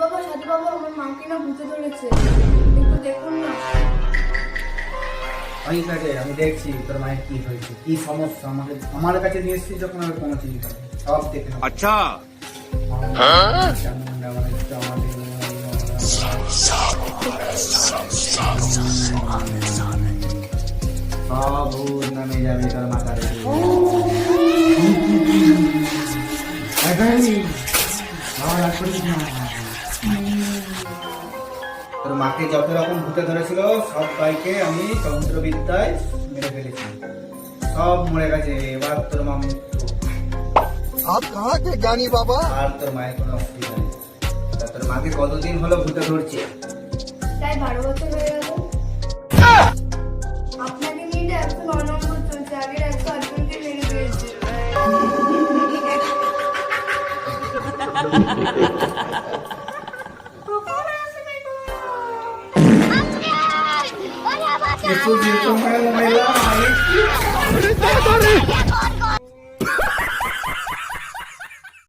বাবা, সাধু বাবা, আমার মাকে না ভূতে ধরেছে, একটু দেখুন না। আমি দেখছি তোর মায়ের কি হয়েছে, কি সমস্যা। আমার কাছে নিয়ে এসেছিস যখন আমি কোনো চিন্তা নেই, সব দেখে নেবো। अच्छा সব ভূত নামে যাবে তোর মাথার তোর মাকে যত রকম ভূতে ধরেছিল সবাইকে আমি তন্ত্রবিদ্যায় মেরে ফেলেছি, সব মরে গেছে। এবার তোর মা মুক্ত। आप कहाँ के ज्ञानी बाबा? আর তোর মায়ের কোনো অসুবিধা নেই। তা তোর মাকে কতদিন হলো ভূতে ধরছে? প্রায় 12 বছর হয়ে গেল। আপনাকে নিয়ে 109 নম্বর চলছে, আগের 108 জনকে মেরে দিয়েছে। একটু যেরকম হয় মহিলা